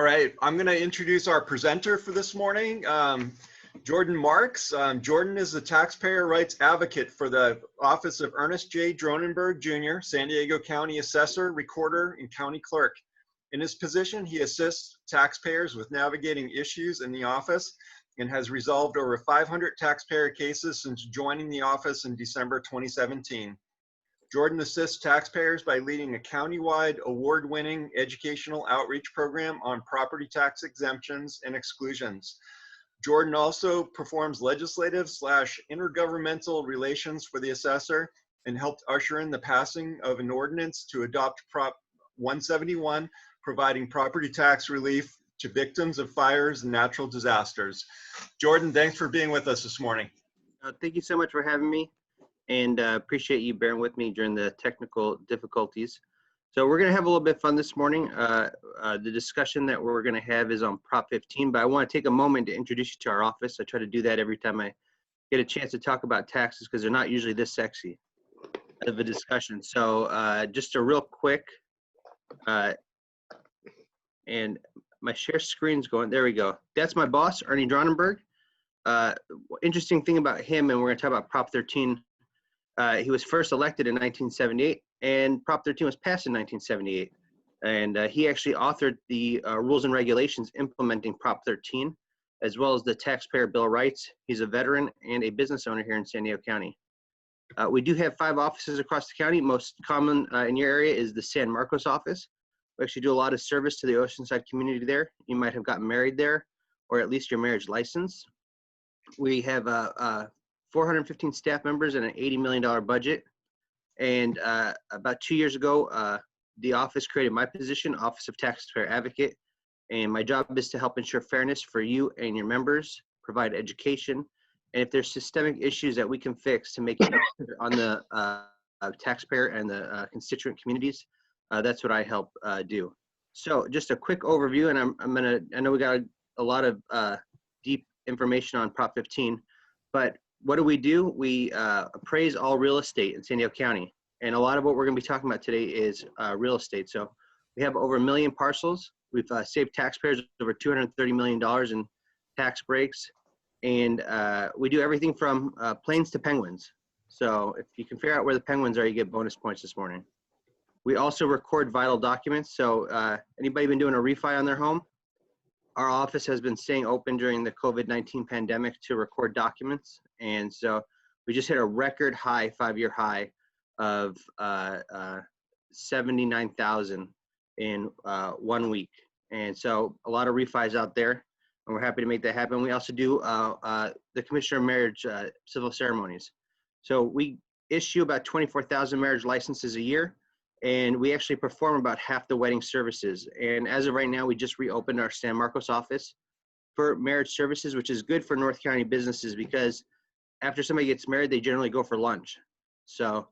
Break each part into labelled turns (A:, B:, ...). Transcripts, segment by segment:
A: right, I'm going to introduce our presenter for this morning, Jordan Marks. Jordan is the Taxpayer Rights Advocate for the Office of Ernest J. Dronenburg Jr., San Diego County Assessor, Recorder, and County Clerk. In his position, he assists taxpayers with navigating issues in the office and has resolved over 500 taxpayer cases since joining the office in December 2017. Jordan assists taxpayers by leading a countywide award-winning educational outreach program on property tax exemptions and exclusions. Jordan also performs legislative / intergovernmental relations for the assessor and helped usher in the passing of an ordinance to adopt Prop 171, providing property tax relief to victims of fires and natural disasters. Jordan, thanks for being with us this morning.
B: Thank you so much for having me, and appreciate you bearing with me during the technical difficulties. So we're going to have a little bit of fun this morning. The discussion that we're going to have is on Prop 15, but I want to take a moment to introduce you to our office. I try to do that every time I get a chance to talk about taxes because they're not usually this sexy of a discussion. So just a real quick, and my share screen's going, there we go. That's my boss, Ernie Dronenburg. Interesting thing about him, and we're going to talk about Prop 13. He was first elected in 1978, and Prop 13 was passed in 1978. And he actually authored the rules and regulations implementing Prop 13, as well as the Taxpayer Bill of Rights. He's a veteran and a business owner here in San Diego County. We do have 5 offices across the county. Most common in your area is the San Marcos office. We actually do a lot of service to the Oceanside community there. You might have gotten married there, or at least your marriage license. We have 415 staff members and an $80 million budget. And about 2 years ago, the office created my position, Office of Taxpayer Advocate. And my job is to help ensure fairness for you and your members, provide education, and if there's systemic issues that we can fix to make it on the taxpayer and the constituent communities, that's what I help do. So just a quick overview, and I know we got a lot of deep information on Prop 15, but what do? We appraise all real estate in San Diego County. And a lot of what we're going to be talking about today is real estate. So we have over 1 million parcels. We've saved taxpayers over $230 million in tax breaks. And we do everything from planes to penguins. So if you can figure out where the penguins are, you get bonus points this morning. We also record vital documents. So anybody been doing a refi on their home? Our office has been staying open during the COVID-19 pandemic to record documents. And so we just hit a record high, 5-year high of 79,000 in 1 week. And so a lot of refis out there, and we're happy to make that happen. We also do the Commissioner of Marriage civil ceremonies. So we issue about 24,000 marriage licenses a year, and we actually perform about half the wedding services. And as of right now, we just reopened our San Marcos office for marriage services, which is good for North County businesses because after somebody gets married, they generally go for lunch. So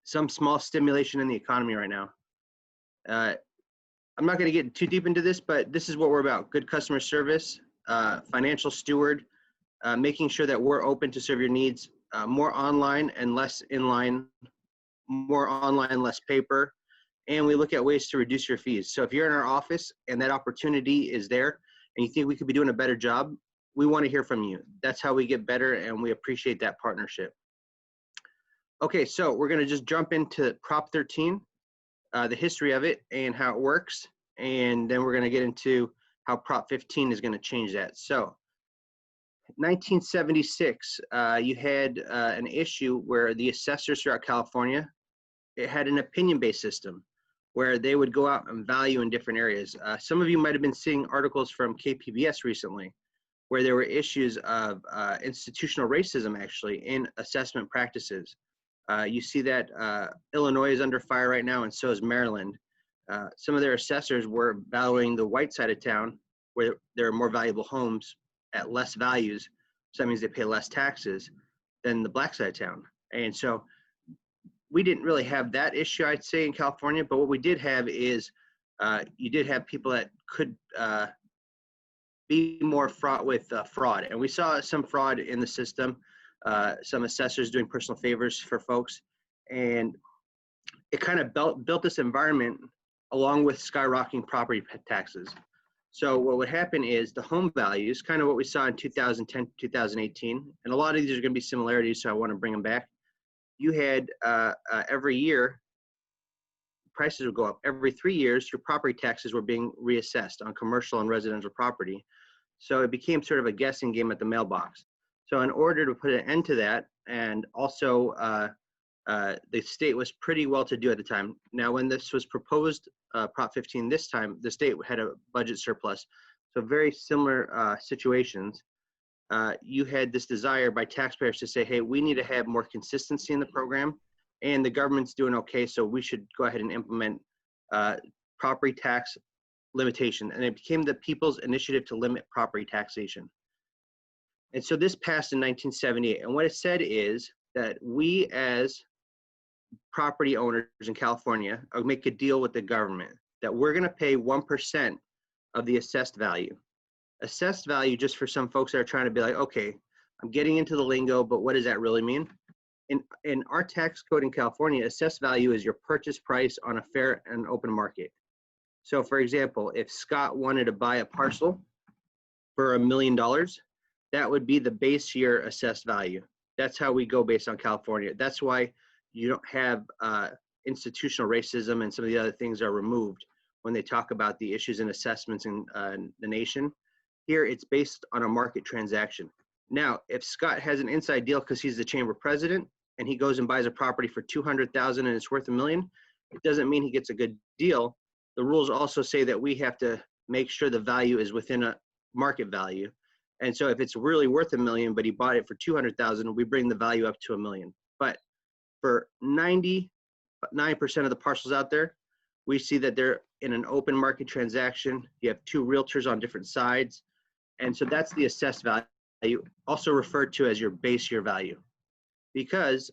B: some small stimulation in the economy right now. I'm not going to get too deep into this, but this is what we're about. Good customer service, financial steward, making sure that we're open to serve your needs, more online and less inline, more online, less paper. And we look at ways to reduce your fees. So if you're in our office and that opportunity is there and you think we could be doing a better job, we want to hear from you. That's how we get better, and we appreciate that partnership. Okay, so we're going to just jump into Prop 13, the history of it and how it works, and then we're going to get into how Prop 15 is going to change that. So 1976, you had an issue where the assessors throughout California, it had an opinion-based system where they would go out and value in different areas. Some of you might have been seeing articles from KPBS recently where there were issues of institutional racism actually in assessment practices. You see that Illinois is under fire right now, and so is Maryland. Some of their assessors were valuing the white side of town where there are more valuable homes at less values. So that means they pay less taxes than the black side of town. And so we didn't really have that issue, I'd say, in California, but what we did have is you did have people that could be more fraught with fraud. And we saw some fraud in the system, some assessors doing personal favors for folks. And it kind of built this environment along with skyrocketing property taxes. So what would happen is the home values, kind of what we saw in 2010, 2018, and a lot of these are going to be similarities, so I want to bring them back. You had every year, prices would go up. Every 3 years, your property taxes were being reassessed on commercial and residential property. So it became sort of a guessing game at the mailbox. So in order to put an end to that, and also the state was pretty well to do at the time. Now, when this was proposed, Prop 15 this time, the state had a budget surplus. So very similar situations. You had this desire by taxpayers to say, hey, we need to have more consistency in the program, and the government's doing okay, so we should go ahead and implement property tax limitation. And it became the People's Initiative to Limit Property Taxation. And so this passed in 1978. And what it said is that we as property owners in California make a deal with the government that we're going to pay 1% of the assessed value. Assessed value, just for some folks that are trying to be like, okay, I'm getting into the lingo, but what does that really mean? In our tax code in California, assessed value is your purchase price on a fair and open market. So for example, if Scott wanted to buy a parcel for $1 million, that would be the base year assessed value. That's how we go based on California. That's why you don't have institutional racism and some of the other things are removed when they talk about the issues and assessments in the nation. Here, it's based on a market transaction. Now, if Scott has an inside deal because he's the chamber president and he goes and buys a property for $200,000 and it's worth $1 million, it doesn't mean he gets a good deal. The rules also say that we have to make sure the value is within a market value. And so if it's really worth $1 million, but he bought it for $200,000, we bring the value up to $1 million. But for 99% of the parcels out there, we see that they're in an open market transaction. You have two realtors on different sides. And so that's the assessed value, also referred to as your base year value. Because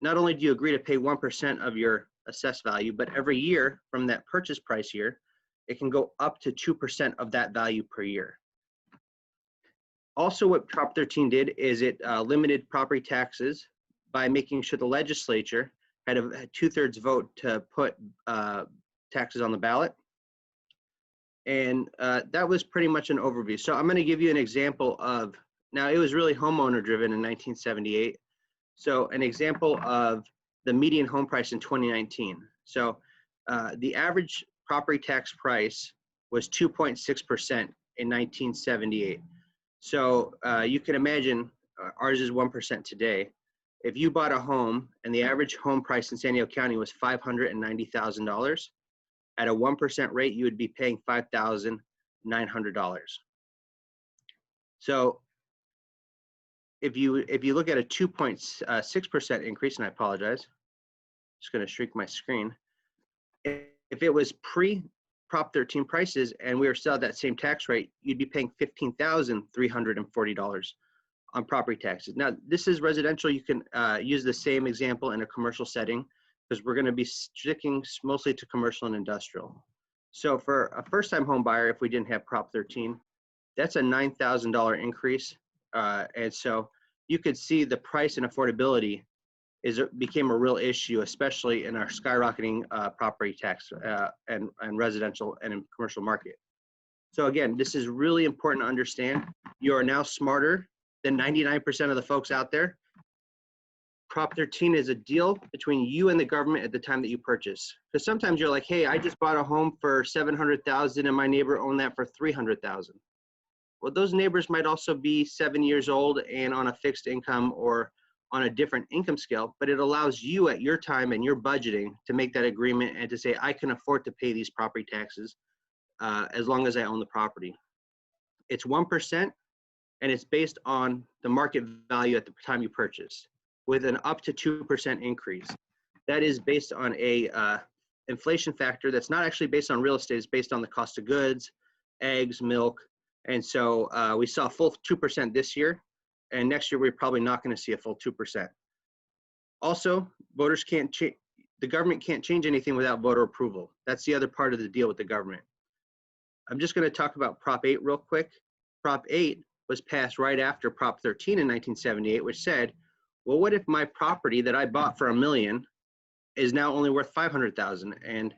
B: not only do you agree to pay 1% of your assessed value, but every year from that purchase price year, it can go up to 2% of that value per year. Also, what Prop 13 did is it limited property taxes by making sure the legislature had a 2/3 vote to put taxes on the ballot. And that was pretty much an overview. So I'm going to give you an example of, now it was really homeowner driven in 1978. So an example of the median home price in 2019. So the average property tax price was 2.6% in 1978. So you can imagine ours is 1% today. If you bought a home and the average home price in San Diego County was $590,000, at a 1% rate, you would be paying $5,900. So if you look at a 2.6% increase, and I apologize, just going to shrink my screen. If it was pre-Prop 13 prices and we were still at that same tax rate, you'd be paying $15,340 on property taxes. Now, this is residential. You can use the same example in a commercial setting because we're going to be sticking mostly to commercial and industrial. So for a first-time home buyer, if we didn't have Prop 13, that's a $9,000 increase. And so you could see the price and affordability became a real issue, especially in our skyrocketing property tax and residential and in commercial market. So again, this is really important to understand. You are now smarter than 99% of the folks out there. Prop 13 is a deal between you and the government at the time that you purchase. Because sometimes you're like, hey, I just bought a home for $700,000 and my neighbor owned that for $300,000. Well, those neighbors might also be 7 years old and on a fixed income or on a different income scale, but it allows you at your time and your budgeting to make that agreement and to say, I can afford to pay these property taxes as long as I own the property. It's 1% and it's based on the market value at the time you purchase, with an up to 2% increase. That is based on a inflation factor that's not actually based on real estate, it's based on the cost of goods, eggs, milk. And so we saw a full 2% this year, and next year we're probably not gonna see a full 2%. Also, voters can't change, the government can't change anything without voter approval. That's the other part of the deal with the government. I'm just gonna talk about Prop 8 real quick. Prop 8 was passed right after Prop 13 in 1978, which said, well, what if my property that I bought for $1 million is now only worth $500,000? And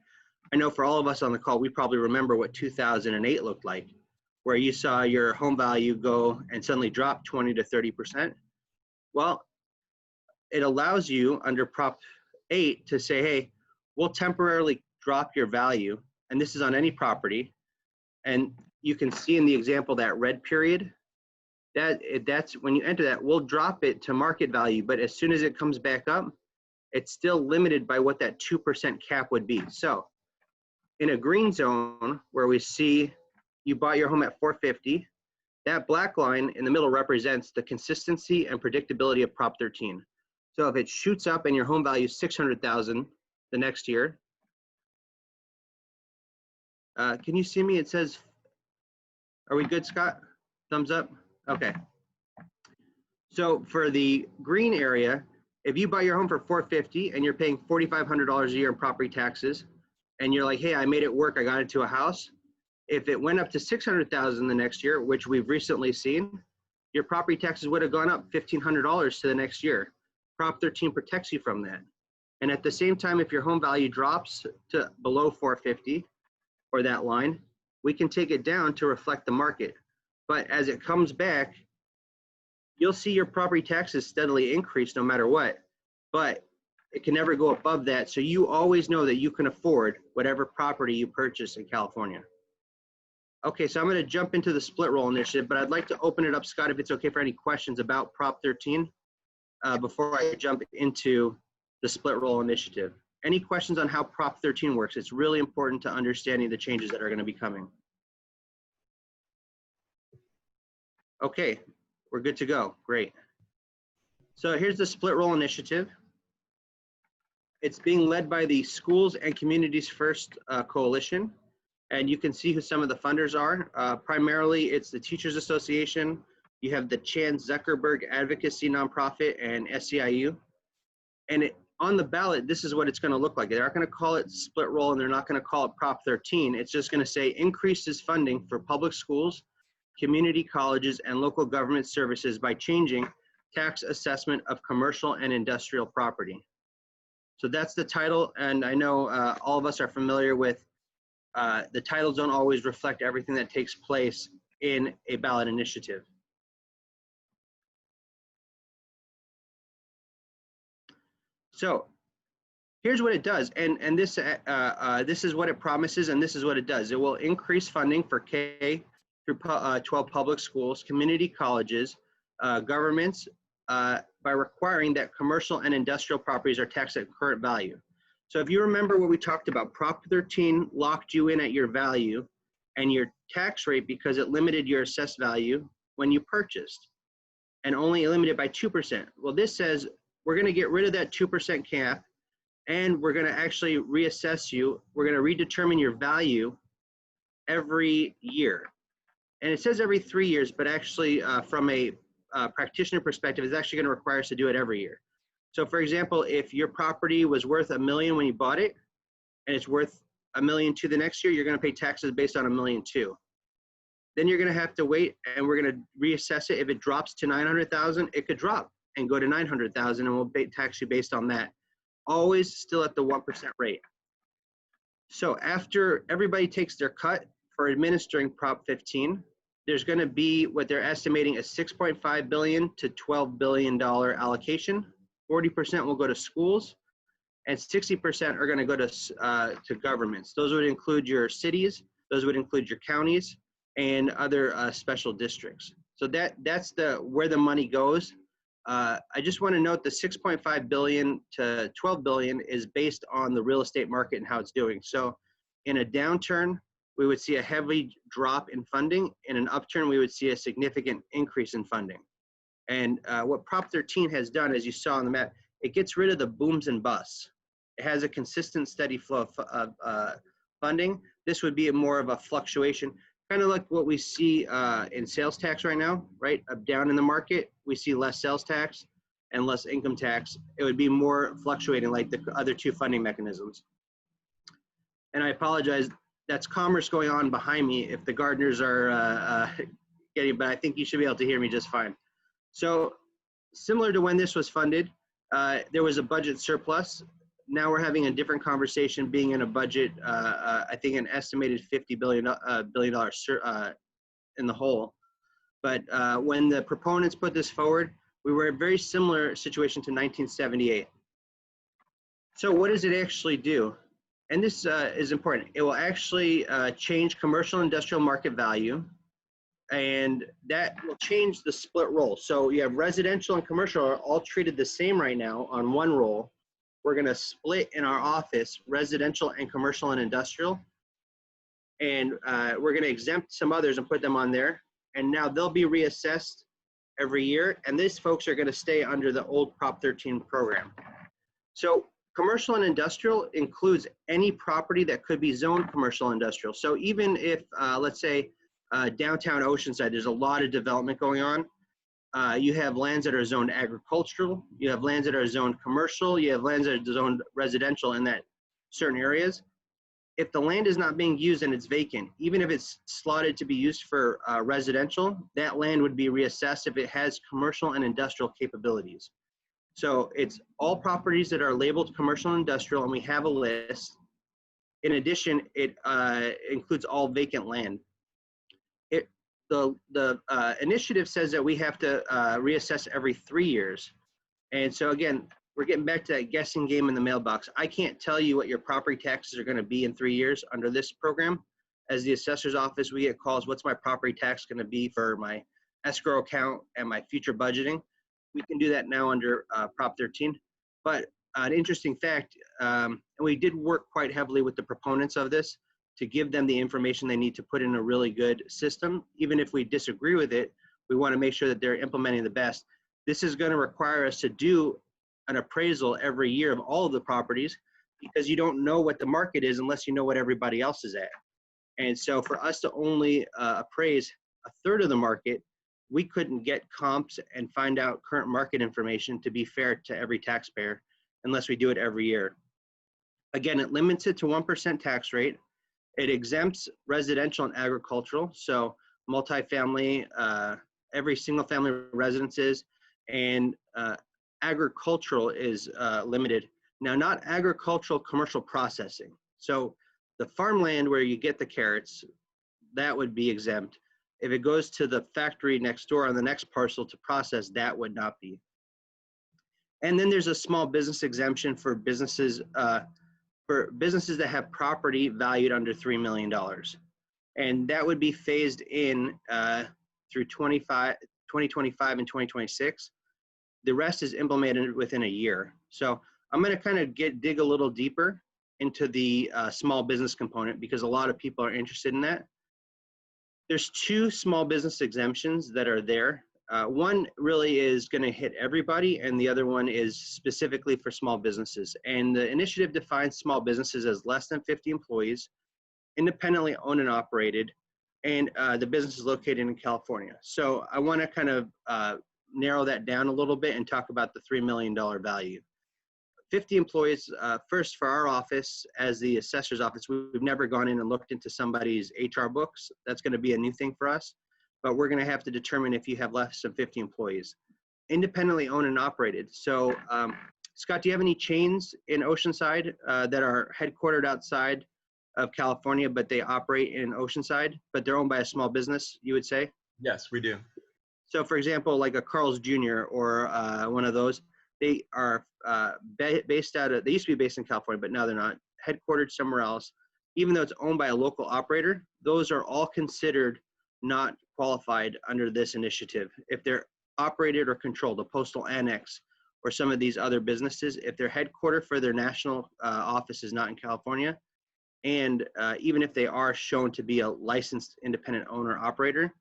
B: I know for all of us on the call, we probably remember what 2008 looked like. where you saw your home value go and suddenly drop 20 to 30%. Well, it allows you under Prop 8 to say, hey, we'll temporarily drop your value, and this is on any property. And you can see in the example that red period, that's when you enter that, we'll drop it to market value, but as soon as it comes back up, it's still limited by what that 2% cap would be. So in a green zone where we see you bought your home at 450, that black line in the middle represents the consistency and predictability of Prop 13. So if it shoots up and your home value is 600,000 the next year, can you see me? It says, are we good, Scott? Thumbs up? Okay. So for the green area, if you buy your home for 450 and you're paying $4,500 a year in property taxes, and you're like, hey, I made it work, I got into a house. If it went up to 600,000 the next year, which we've recently seen, your property taxes would have gone up $1,500 to the next year. Prop 13 protects you from that. And at the same time, if your home value drops to below 450 or that line, we can take it down to reflect the market. But as it comes back, you'll see your property taxes steadily increase no matter what, but it can never go above that. So you always know that you can afford whatever property you purchase in California. Okay, so I'm going to jump into the split roll initiative, but I'd like to open it up, Scott, if it's okay, for any questions about Prop 13 before I jump into the split roll initiative. Any questions on how Prop 13 works? It's really important to understanding the changes that are going to be coming. Okay, we're good to go. Great. So here's the split roll initiative. It's being led by the Schools and Communities First Coalition. And you can see who some of the funders are. Primarily, it's the Teachers Association. You have the Chan Zuckerberg Advocacy Nonprofit and SEIU. And on the ballot, this is what it's going to look like. They're not going to call it split roll, and they're not going to call it Prop 13. It's just going to say increases funding for public schools, community colleges, and local government services by changing tax assessment of commercial and industrial property. So that's the title, and I know all of us are familiar with the titles don't always reflect everything that takes place in a ballot initiative. So here's what it does, and this is what it promises, and this is what it does. It will increase funding for K through 12 public schools, community colleges, governments, by requiring that commercial and industrial properties are taxed at current value. So if you remember what we talked about, Prop 13 locked you in at your value and your tax rate because it limited your assessed value when you purchased and only limited by 2%. Well, this says we're going to get rid of that 2% cap and we're going to actually reassess you. We're going to redetermine your value every year. And it says every 3 years, but actually from a practitioner perspective, it's actually going to require us to do it every year. So for example, if your property was worth $1 million when you bought it, and it's worth $1.2 million the next year, you're going to pay taxes based on $1.2 million. Then you're going to have to wait, and we're going to reassess it. If it drops to 900,000, it could drop and go to 900,000, and we'll tax you based on that. Always still at the 1% rate. So after everybody takes their cut for administering Prop 15, there's going to be what they're estimating a $6.5 billion to $12 billion allocation. 40% will go to schools, and 60% are going to go to governments. Those would include your cities, those would include your counties, and other special districts. So that's where the money goes. I just want to note the $6.5 billion to $12 billion is based on the real estate market and how it's doing. So in a downturn, we would see a heavy drop in funding. In an upturn, we would see a significant increase in funding. And what Prop 13 has done, as you saw on the map, it gets rid of the booms and busts. It has a consistent, steady flow of funding. This would be more of a fluctuation, kind of like what we see in sales tax right now, right? Up down in the market, we see less sales tax and less income tax. It would be more fluctuating like the other two funding mechanisms. And I apologize, that's commerce going on behind me if the gardeners are getting, but I think you should be able to hear me just fine. So similar to when this was funded, there was a budget surplus. Now we're having a different conversation, being in a budget, I think an estimated $50 billion in the hole. But when the proponents put this forward, we were in a very similar situation to 1978. So what does it actually do? And this is important. It will actually change commercial industrial market value, and that will change the split roll. So you have residential and commercial are all treated the same right now on one roll. We're going to split in our office residential and commercial and industrial, and we're going to exempt some others and put them on there. And now they'll be reassessed every year, and these folks are going to stay under the old Prop 13 program. So commercial and industrial includes any property that could be zoned commercial industrial. So even if, let's say, downtown Oceanside, there's a lot of development going on. You have lands that are zoned agricultural, you have lands that are zoned commercial, you have lands that are zoned residential in that certain areas. If the land is not being used and it's vacant, even if it's slotted to be used for residential, that land would be reassessed if it has commercial and industrial capabilities. So it's all properties that are labeled commercial and industrial, and we have a list. In addition, it includes all vacant land. The initiative says that we have to reassess every 3 years. And so again, we're getting back to that guessing game in the mailbox. I can't tell you what your property taxes are going to be in 3 years under this program. As the assessor's office, we get calls, what's my property tax going to be for my escrow account and my future budgeting? We can do that now under Prop 13. But an interesting fact, and we did work quite heavily with the proponents of this to give them the information they need to put in a really good system. Even if we disagree with it, we want to make sure that they're implementing the best. This is going to require us to do an appraisal every year of all of the properties, because you don't know what the market is unless you know what everybody else is at. And so for us to only appraise a third of the market, we couldn't get comps and find out current market information to be fair to every taxpayer unless we do it every year. Again, it limits it to 1% tax rate. It exempts residential and agricultural, so multifamily, every single family residences, and agricultural is limited. Now, not agricultural commercial processing. So the farmland where you get the carrots, that would be exempt. If it goes to the factory next door on the next parcel to process, that would not be. And then there's a small business exemption for businesses that have property valued under $3 million. And that would be phased in through 2025 and 2026. The rest is implemented within a year. So I'm going to kind of dig a little deeper into the small business component, because a lot of people are interested in that. There's two small business exemptions that are there. One really is going to hit everybody, and the other one is specifically for small businesses. And the initiative defines small businesses as less than 50 employees, independently owned and operated, and the business is located in California. So I want to kind of narrow that down a little bit and talk about the $3 million value. 50 employees, first for our office, as the assessor's office, we've never gone in and looked into somebody's HR books. That's going to be a new thing for us, but we're going to have to determine if you have less than 50 employees. Independently owned and operated. So Scott, do you have any chains in Oceanside that are headquartered outside of California, but they operate in Oceanside, but they're owned by a small business, you would say?
A: Yes, we do.
B: So for example, like a Carl's Jr. or one of those, they are based out of, they used to be based in California, but now they're not, headquartered somewhere else. Even though it's owned by a local operator, those are all considered not qualified under this initiative. If they're operated or controlled, a postal annex or some of these other businesses, if they're headquartered for their national office is not in California, and even if they are shown to be a licensed independent owner operator,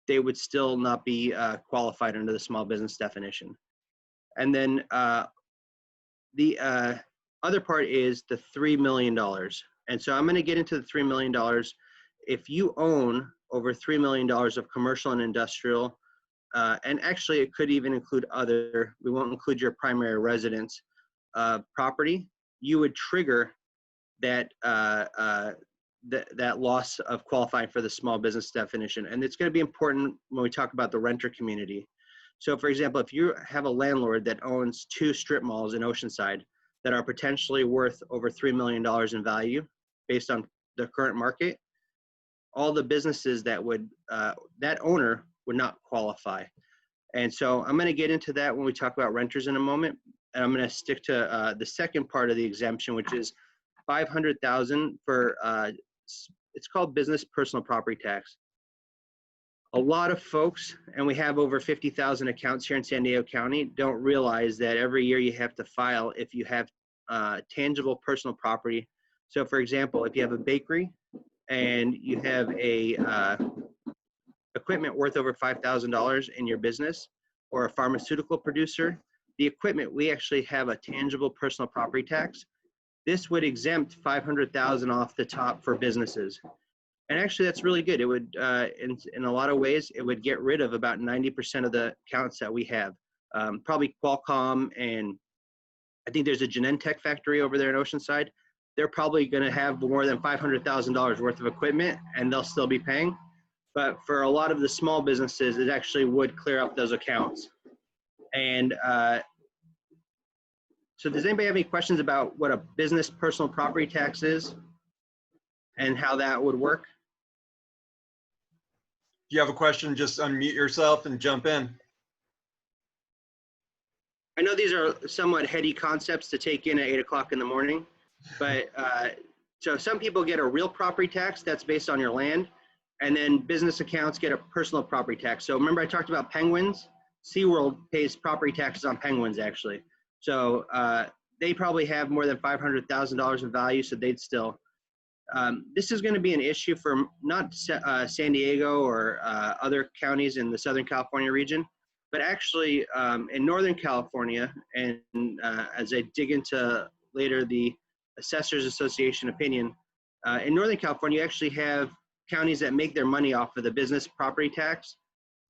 B: they would still not be qualified under the small business definition. And then the other part is the $3 million. And so I'm going to get into the $3 million. If you own over $3 million of commercial and industrial, and actually it could even include other, we won't include your primary residence property, you would trigger that that loss of qualifying for the small business definition. And it's going to be important when we talk about the renter community. So for example, if you have a landlord that owns 2 strip malls in Oceanside that are potentially worth over $3 million in value based on the current market, all the businesses that would, that owner would not qualify. And so I'm going to get into that when we talk about renters in a moment. And I'm going to stick to the second part of the exemption, which is $500,000 for, it's called business personal property tax. A lot of folks, and we have over 50,000 accounts here in San Diego County, don't realize that every year you have to file if you have tangible personal property. So for example, if you have a bakery and you have a equipment worth over $5,000 in your business, or a pharmaceutical producer, the equipment, we actually have a tangible personal property tax. This would exempt $500,000 off the top for businesses. And actually that's really good. It would, in a lot of ways, it would get rid of about 90% of the accounts that we have. Probably Qualcomm, and I think there's a Genentech factory over there in Oceanside. They're probably gonna have more than $500,000 worth of equipment and they'll still be paying. But for a lot of the small businesses, it actually would clear up those accounts. And so does anybody have any questions about what a business personal property tax is and how that would work?
A: If you have a question, just unmute yourself and jump in.
B: I know these are somewhat heady concepts to take in at 8 o'clock in the morning, but so some people get a real property tax that's based on your land, and then business accounts get a personal property tax. So remember I talked about penguins? SeaWorld pays property taxes on penguins actually. So they probably have more than $500,000 in value, so they'd still, this is going to be an issue for not San Diego or other counties in the Southern California region, but actually in Northern California, and as I dig into later the Assessors Association opinion, in Northern California you actually have counties that make their money off of the business property tax,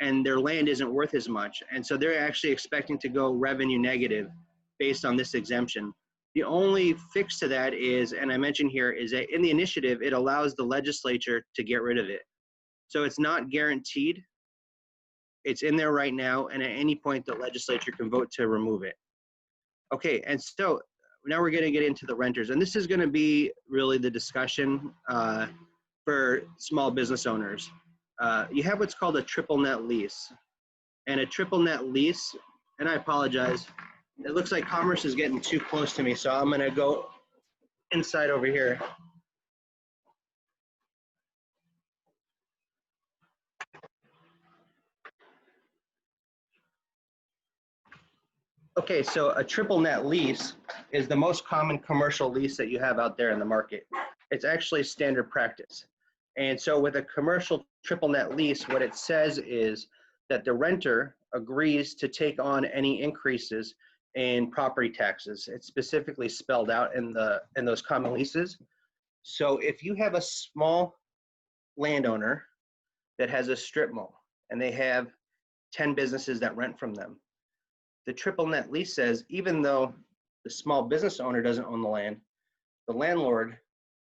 B: and their land isn't worth as much. And so they're actually expecting to go revenue negative based on this exemption. The only fix to that is, and I mentioned here, is that in the initiative, it allows the legislature to get rid of it. So it's not guaranteed. It's in there right now, and at any point, the legislature can vote to remove it. Okay, and so now we're gonna get into the renters, and this is gonna be really the discussion for small business owners. You have what's called a triple net lease. And a triple net lease, and I apologize, it looks like Commerce is getting too close to me, so I'm gonna go inside over here. Okay, so a triple net lease is the most common commercial lease that you have out there in the market. It's actually standard practice. And so with a commercial triple net lease, what it says is that the renter agrees to take on any increases in property taxes. It's specifically spelled out in those common leases. So if you have a small landowner that has a strip mall and they have 10 businesses that rent from them, the triple net lease says even though the small business owner doesn't own the land, the landlord,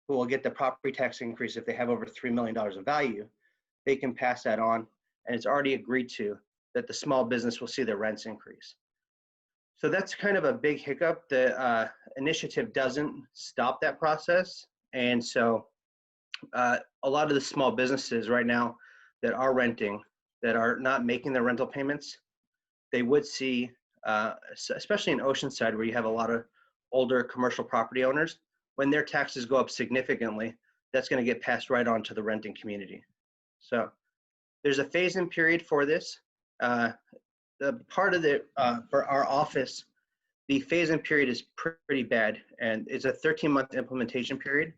B: who will get the property tax increase if they have over $3 million in value, they can pass that on, and it's already agreed to that the small business will see their rents increase. So that's kind of a big hiccup. The initiative doesn't stop that process, and so a lot of the small businesses right now that are renting, that are not making their rental payments, they would see, especially in Oceanside where you have a lot of older commercial property owners, when their taxes go up significantly, that's going to get passed right on to the renting community. So there's a phase-in period for this. The part of the, for our office, the phase-in period is pretty bad, and it's a 13-month implementation period,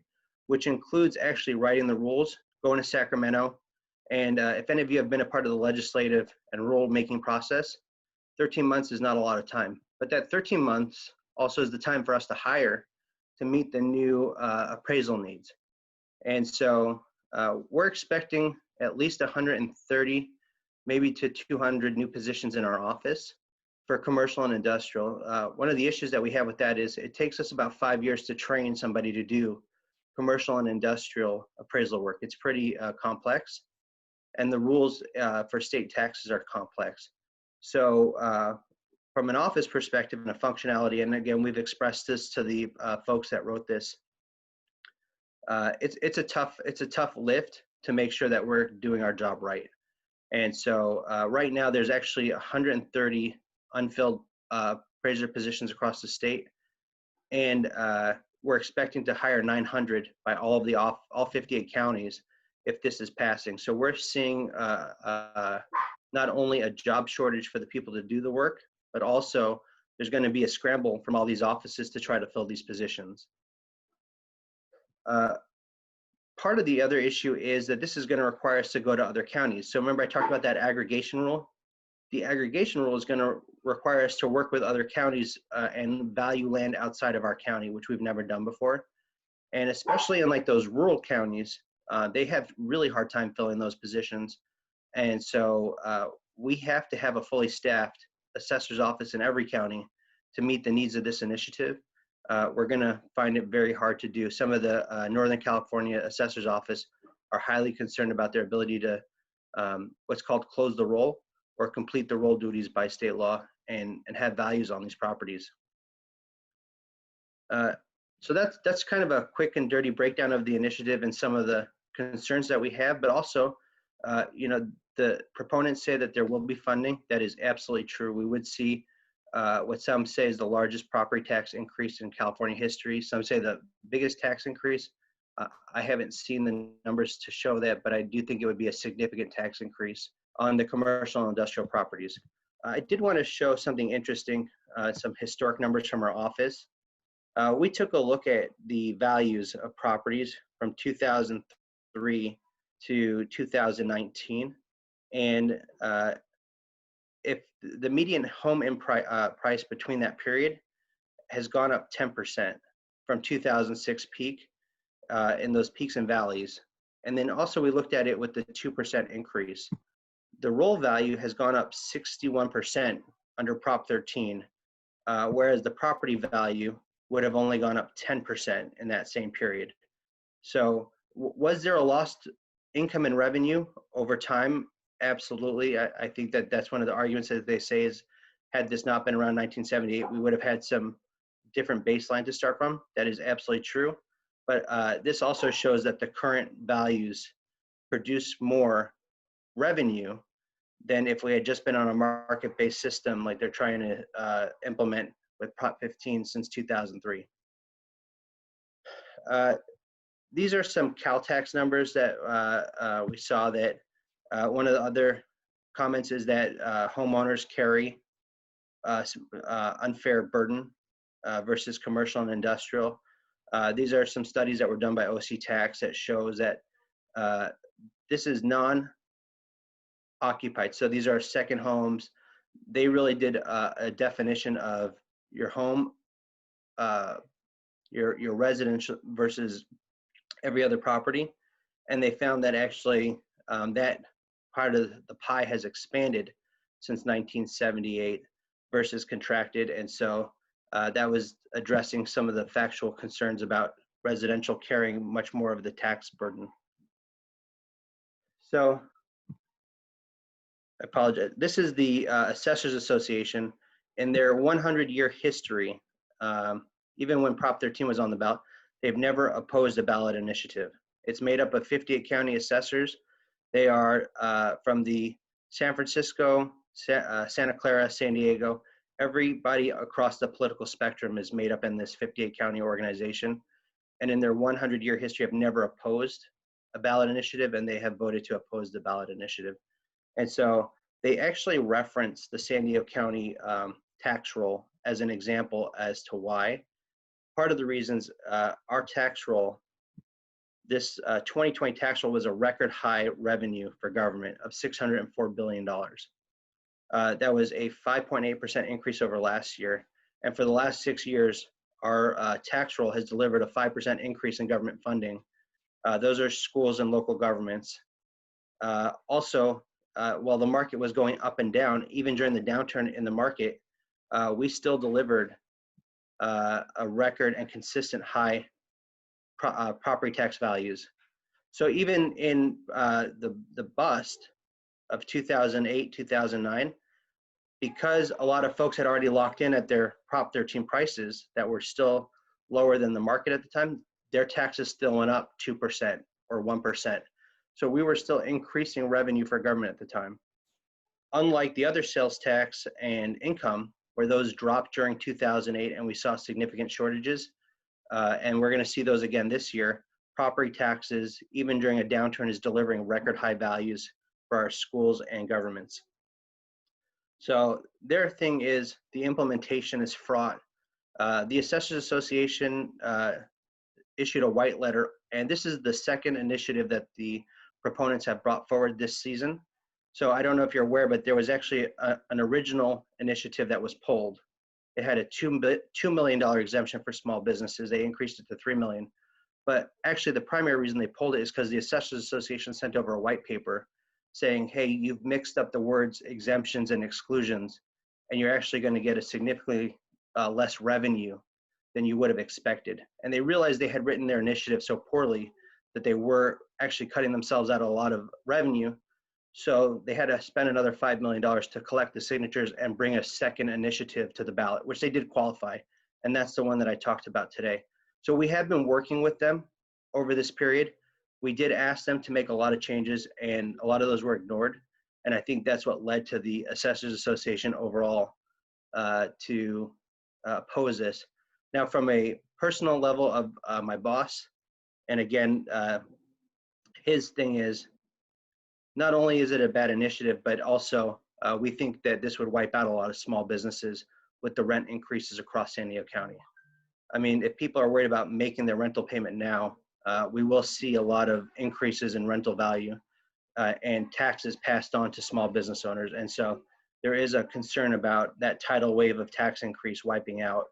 B: which includes actually writing the rules, going to Sacramento, and if any of you have been a part of the legislative and rule-making process, 13 months is not a lot of time. But that 13 months also is the time for us to hire to meet the new appraisal needs. And so we're expecting at least 130, maybe to 200 new positions in our office for commercial and industrial. One of the issues that we have with that is it takes us about 5 years to train somebody to do commercial and industrial appraisal work. It's pretty complex, and the rules for state taxes are complex. So from an office perspective and a functionality, and again, we've expressed this to the folks that wrote this, it's a tough lift. to make sure that we're doing our job right. And so right now there's actually 130 unfilled appraiser positions across the state. And we're expecting to hire 900 by all 58 counties if this is passing. So we're seeing not only a job shortage for the people to do the work, but also there's going to be a scramble from all these offices to try to fill these positions. Part of the other issue is that this is going to require us to go to other counties. So remember I talked about that aggregation rule? The aggregation rule is going to require us to work with other counties and value land outside of our county, which we've never done before. And especially in like those rural counties, they have really hard time filling those positions. And so we have to have a fully staffed assessor's office in every county to meet the needs of this initiative. We're going to find it very hard to do. Some of the Northern California assessor's office are highly concerned about their ability to what's called close the roll or complete the roll duties by state law and have values on these properties. So that's kind of a quick and dirty breakdown of the initiative and some of the concerns that we have, but also, you know, the proponents say that there will be funding. That is absolutely true. We would see what some say is the largest property tax increase in California history. Some say the biggest tax increase. I haven't seen the numbers to show that, but I do think it would be a significant tax increase on the commercial and industrial properties. I did want to show something interesting, some historic numbers from our office. We took a look at the values of properties from 2003 to 2019. And if the median home price between that period has gone up 10% from 2006 peak in those peaks and valleys. And then also we looked at it with the 2% increase. The roll value has gone up 61% under Prop 13, whereas the property value would have only gone up 10% in that same period. So was there a lost income and revenue over time? Absolutely. I think that that's one of the arguments that they say is, had this not been around 1978, we would have had some different baseline to start from. That is absolutely true. But this also shows that the current values produce more revenue than if we had just been on a market-based system like they're trying to implement with Prop 15 since 2003. These are some CalTax numbers that we saw that one of the other comments is that homeowners carry unfair burden versus commercial and industrial. These are some studies that were done by OC Tax that shows that this is non-occupied. So these are second homes. They really did a definition of your home, your residential versus every other property. And they found that actually that part of the pie has expanded since 1978 versus contracted. And so that was addressing some of the factual concerns about residential carrying much more of the tax burden. So I apologize. This is the Assessors Association. In their 100-year history, even when Prop 13 was on the ballot, they've never opposed a ballot initiative. It's made up of 58 county assessors. They are from the San Francisco, Santa Clara, San Diego. Everybody across the political spectrum is made up in this 58 county organization. And in their 100-year history have never opposed a ballot initiative, and they have voted to oppose the ballot initiative. And so they actually reference the San Diego County tax roll as an example as to why. Part of the reasons our tax roll, this 2020 tax roll was a record high revenue for government of $604 billion. That was a 5.8% increase over last year. And for the last 6 years, our tax roll has delivered a 5% increase in government funding. Those are schools and local governments. Also, while the market was going up and down, even during the downturn in the market, we still delivered a record and consistent high property tax values. So even in the bust of 2008, 2009, because a lot of folks had already locked in at their Prop 13 prices that were still lower than the market at the time, their taxes still went up 2% or 1%. So we were still increasing revenue for government at the time. Unlike the other sales tax and income, where those dropped during 2008 and we saw significant shortages, and we're going to see those again this year, property taxes, even during a downturn, is delivering record high values for our schools and governments. So their thing is the implementation is fraught. The Assessors Association issued a white letter, and this is the second initiative that the proponents have brought forward this season. So I don't know if you're aware, but there was actually an original initiative that was pulled. It had a $2 million exemption for small businesses. They increased it to $3 million. But actually the primary reason they pulled it is because the Assessors Association sent over a white paper saying, hey, you've mixed up the words exemptions and exclusions, and you're actually going to get a significantly less revenue than you would have expected. And they realized they had written their initiative so poorly that they were actually cutting themselves out of a lot of revenue. So they had to spend another $5 million to collect the signatures and bring a second initiative to the ballot, which they did qualify. And that's the one that I talked about today. So we have been working with them over this period. We did ask them to make a lot of changes, and a lot of those were ignored. And I think that's what led to the Assessors Association overall to oppose this. Now, from a personal level of my boss, and again, his thing is, not only is it a bad initiative, but also we think that this would wipe out a lot of small businesses with the rent increases across San Diego County. I mean, if people are worried about making their rental payment now, we will see a lot of increases in rental value and taxes passed on to small business owners. And so there is a concern about that tidal wave of tax increase wiping out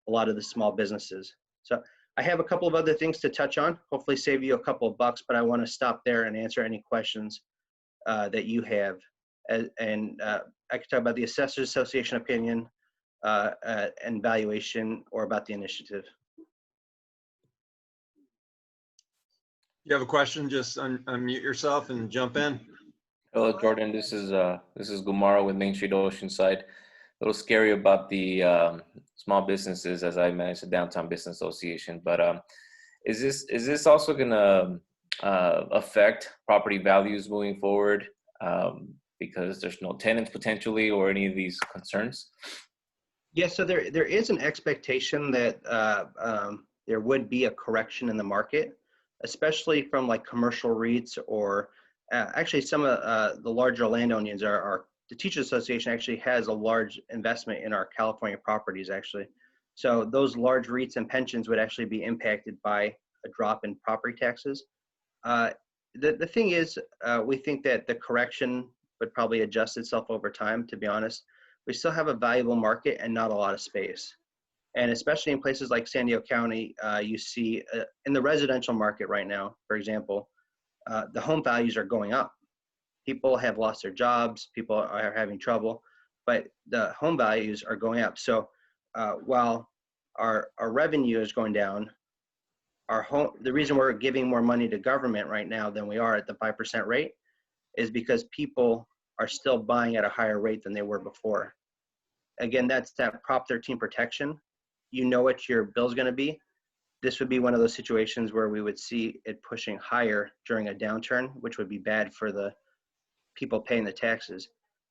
B: a lot of the small businesses. So I have a couple of other things to touch on, hopefully save you a couple of bucks, but I want to stop there and answer any questions that you have. And I could talk about the Assessors Association opinion and valuation, or about the initiative.
A: You have a question, just unmute yourself and jump in.
C: Hello, Jordan. This is Gumaro with Main Street Oceanside. A little scary about the small businesses, as I manage the Downtown Business Association. But is this also going to affect property values moving forward because there's no tenants potentially, or any of these concerns?
B: Yeah, so there is an expectation that there would be a correction in the market, especially from like commercial REITs, or actually some of the larger landowners the Teachers Association actually has a large investment in our California properties actually. So those large REITs and pensions would actually be impacted by a drop in property taxes. The thing is, we think that the correction would probably adjust itself over time, to be honest. We still have a valuable market and not a lot of space. And especially in places like San Diego County, you see in the residential market right now, for example, the home values are going up. People have lost their jobs, people are having trouble, but the home values are going up. So while our revenue is going down, the reason we're giving more money to government right now than we are at the 5% rate is because people are still buying at a higher rate than they were before. Again, that's that Prop 13 protection. You know what your bill's going to be. This would be one of those situations where we would see it pushing higher during a downturn, which would be bad for the people paying the taxes.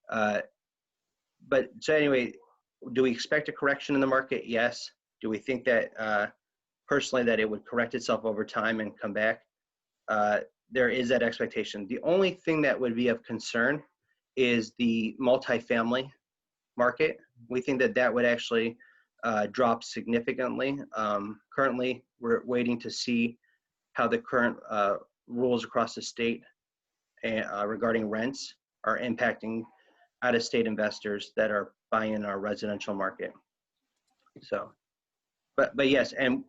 B: But so anyway, do we expect a correction in the market? Yes. Do we think that personally that it would correct itself over time and come back? There is that expectation. The only thing that would be of concern is the multifamily market. We think that that would actually drop significantly. Currently, we're waiting to see how the current rules across the state regarding rents are impacting out-of-state investors that are buying in our residential market. So, but yes, and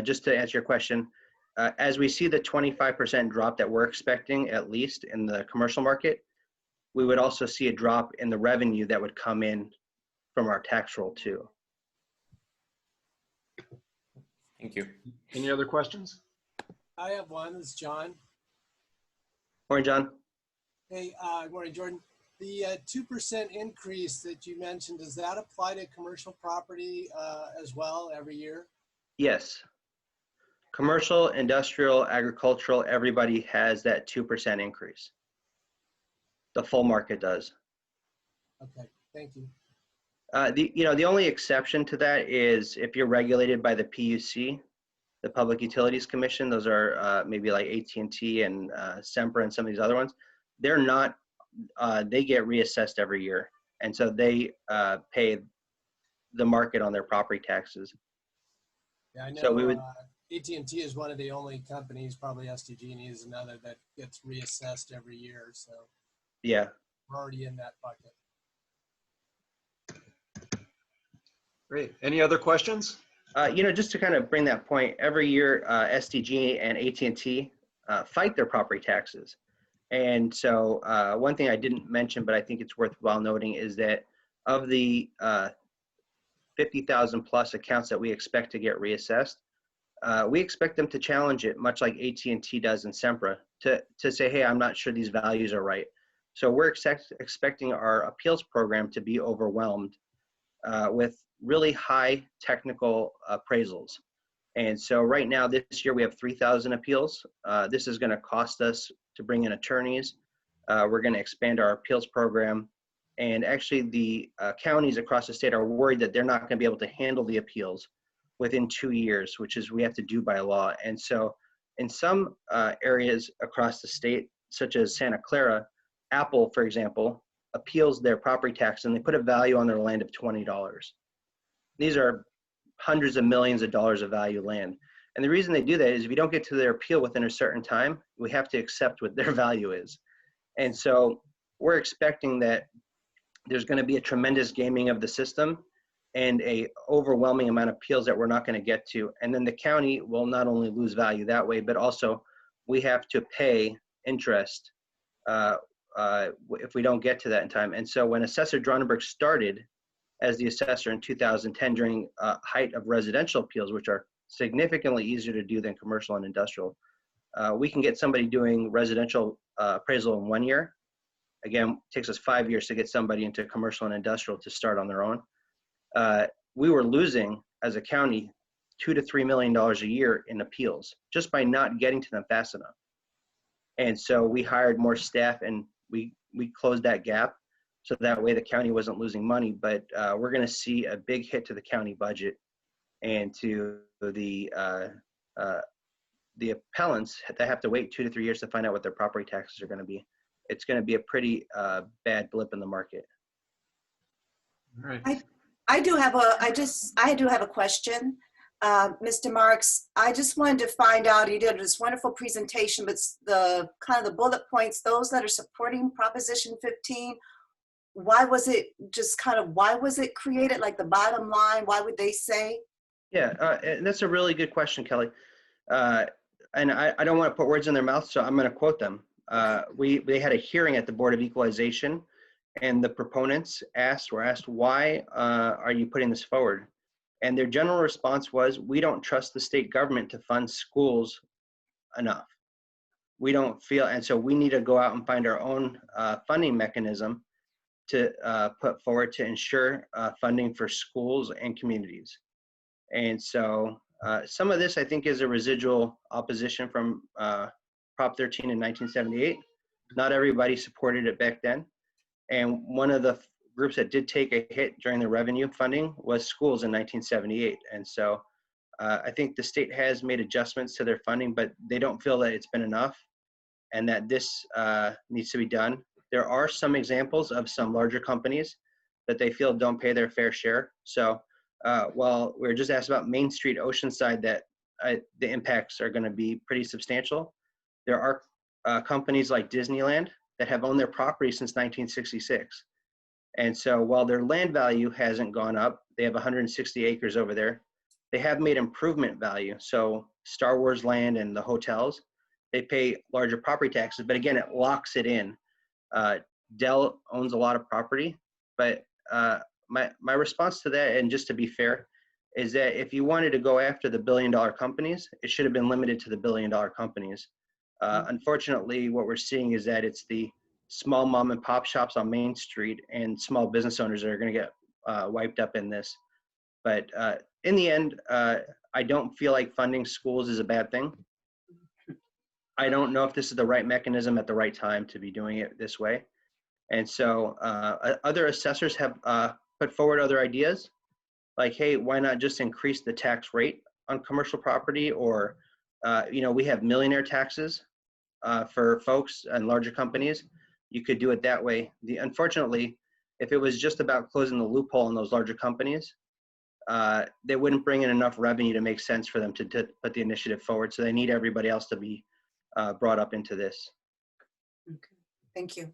B: just to answer your question, as we see the 25% drop that we're expecting, at least in the commercial market, we would also see a drop in the revenue that would come in from our tax roll too.
C: Thank you.
A: Any other questions?
D: I have one. This is John.
B: Morning, John.
D: Hey, good morning, Jordan. The 2% increase that you mentioned, does that apply to commercial property as well every year?
B: Yes. Commercial, industrial, agricultural, everybody has that 2% increase. The full market does.
D: Okay, thank you.
B: The only exception to that is if you're regulated by the PUC, the Public Utilities Commission. Those are maybe like AT&T and Sempra and some of these other ones. They're not. They get reassessed every year, and so they pay the market on their property taxes.
D: Yeah, I know.
B: So we would.
D: AT&T is one of the only companies, probably SDG&E is another, that gets reassessed every year. So
B: Yeah.
D: we're already in that bucket.
A: Great. Any other questions?
B: Just to kind of bring that point, every year SDG and AT&T fight their property taxes. And so one thing I didn't mention, but I think it's worthwhile noting, is that of the 50,000 plus accounts that we expect to get reassessed, we expect them to challenge it, much like AT&T does in Sempra, to say, hey, I'm not sure these values are right. So we're expecting our appeals program to be overwhelmed with really high technical appraisals. And so right now, this year, we have 3,000 appeals. This is going to cost us to bring in attorneys. We're going to expand our appeals program. And actually, the counties across the state are worried that they're not going to be able to handle the appeals within 2 years, which is we have to do by law. And so in some areas across the state, such as Santa Clara, Apple, for example, appeals their property tax and they put a value on their land of $20. These are hundreds of millions of dollars of value land. And the reason they do that is if you don't get to their appeal within a certain time, we have to accept what their value is. And so we're expecting that there's going to be a tremendous gaming of the system and a overwhelming amount of appeals that we're not going to get to. And then the county will not only lose value that way, but also we have to pay interest if we don't get to that in time. And so when Assessor Dronenburg started as the assessor in 2010 during height of residential appeals, which are significantly easier to do than commercial and industrial, we can get somebody doing residential appraisal in 1 year. Again, it takes us 5 years to get somebody into commercial and industrial to start on their own. We were losing as a county $2 to $3 million a year in appeals just by not getting to them fast enough. And so we hired more staff and we closed that gap. So that way the county wasn't losing money, but we're going to see a big hit to the county budget and to the appellants that have to wait 2 to 3 years to find out what their property taxes are going to be. It's going to be a pretty bad blip in the market.
A: All right.
E: I do have a question. Mr. Marks, I just wanted to find out, you did this wonderful presentation, but the kind of the bullet points, those that are supporting Proposition 15, why was it created, like the bottom line? Why would they say?
B: Yeah, that's a really good question, Kelly. And I don't want to put words in their mouth, so I'm going to quote them. They had a hearing at the Board of Equalization, and the proponents were asked, why are you putting this forward? And their general response was, we don't trust the state government to fund schools enough. We don't feel, and so we need to go out and find our own funding mechanism to put forward to ensure funding for schools and communities. And so some of this, I think, is a residual opposition from Prop 13 in 1978. Not everybody supported it back then. And one of the groups that did take a hit during the revenue funding was schools in 1978. And so I think the state has made adjustments to their funding, but they don't feel that it's been enough and that this needs to be done. There are some examples of some larger companies that they feel don't pay their fair share. So while we were just asked about Main Street, Oceanside, that the impacts are going to be pretty substantial, there are companies like Disneyland that have owned their property since 1966. And so while their land value hasn't gone up, they have 160 acres over there. They have made improvement value. So Star Wars Land and the hotels, they pay larger property taxes, but again, it locks it in. Dell owns a lot of property, but my response to that, and just to be fair, is that if you wanted to go after the billion-dollar companies, it should have been limited to the billion-dollar companies. Unfortunately, what we're seeing is that it's the small mom and pop shops on Main Street and small business owners that are going to get wiped up in this. But in the end, I don't feel like funding schools is a bad thing. I don't know if this is the right mechanism at the right time to be doing it this way. And so other assessors have put forward other ideas, like, hey, why not just increase the tax rate on commercial property? Or, we have millionaire taxes for folks and larger companies. You could do it that way. Unfortunately, if it was just about closing the loophole in those larger companies, they wouldn't bring in enough revenue to make sense for them to put the initiative forward. So they need everybody else to be brought up into this.
E: Okay. Thank you.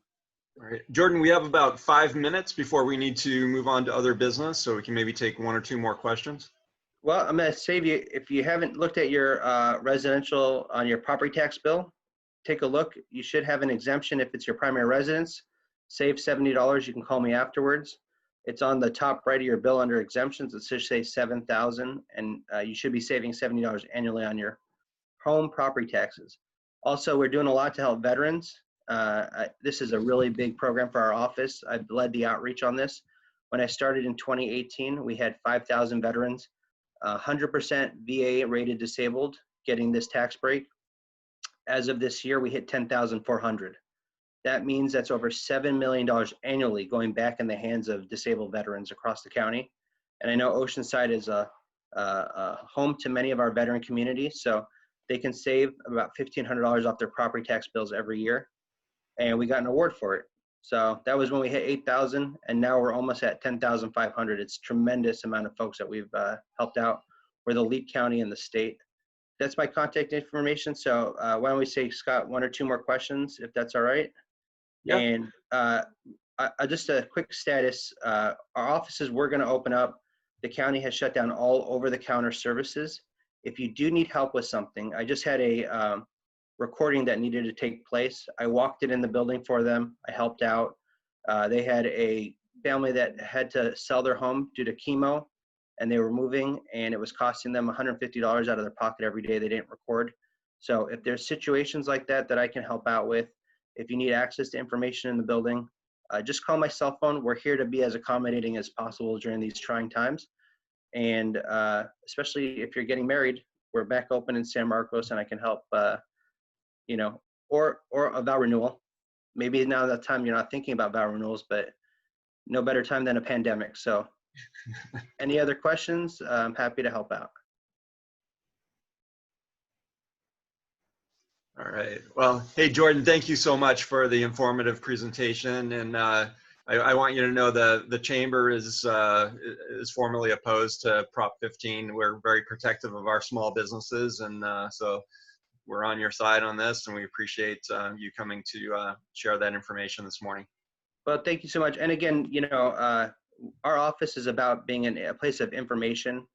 A: All right, Jordan, we have about 5 minutes before we need to move on to other business, so we can maybe take 1 or 2 more questions.
B: Well, I'm going to save you, if you haven't looked at your residential on your property tax bill, take a look. You should have an exemption if it's your primary residence. Save $70. You can call me afterwards. It's on the top right of your bill under exemptions. It should say $7,000, and you should be saving $70 annually on your home property taxes. Also, we're doing a lot to help veterans. This is a really big program for our office. I've led the outreach on this. When I started in 2018, we had 5,000 veterans, 100% VA rated disabled, getting this tax break. As of this year, we hit 10,400. That means that's over $7 million annually going back in the hands of disabled veterans across the county. And I know Oceanside is a home to many of our veteran communities, so they can save about $1,500 off their property tax bills every year. And we got an award for it. So that was when we hit 8,000, and now we're almost at 10,500. It's a tremendous amount of folks that we've helped out. We're the lead county in the state. That's my contact information. So why don't we say, Scott, 1 or 2 more questions, if that's all right? Yeah. And just a quick status, our offices were going to open up. The county has shut down all over-the-counter services. If you do need help with something, I just had a recording that needed to take place. I walked it in the building for them. I helped out. They had a family that had to sell their home due to chemo, and they were moving, and it was costing them $150 out of their pocket every day. They didn't record. So if there's situations like that that I can help out with, if you need access to information in the building, just call my cell phone. We're here to be as accommodating as possible during these trying times. And especially if you're getting married, we're back open in San Marcos, and I can help, or a vow renewal. Maybe now that time you're not thinking about vow renewals, but no better time than a pandemic. So any other questions? I'm happy to help out.
A: All right. Well, hey, Jordan, thank you so much for the informative presentation. And I want you to know the chamber is formally opposed to Prop 15. We're very protective of our small businesses, and so we're on your side on this, and we appreciate you coming to share that information this morning.
B: Well, thank you so much. And again, our office is about being a place of information,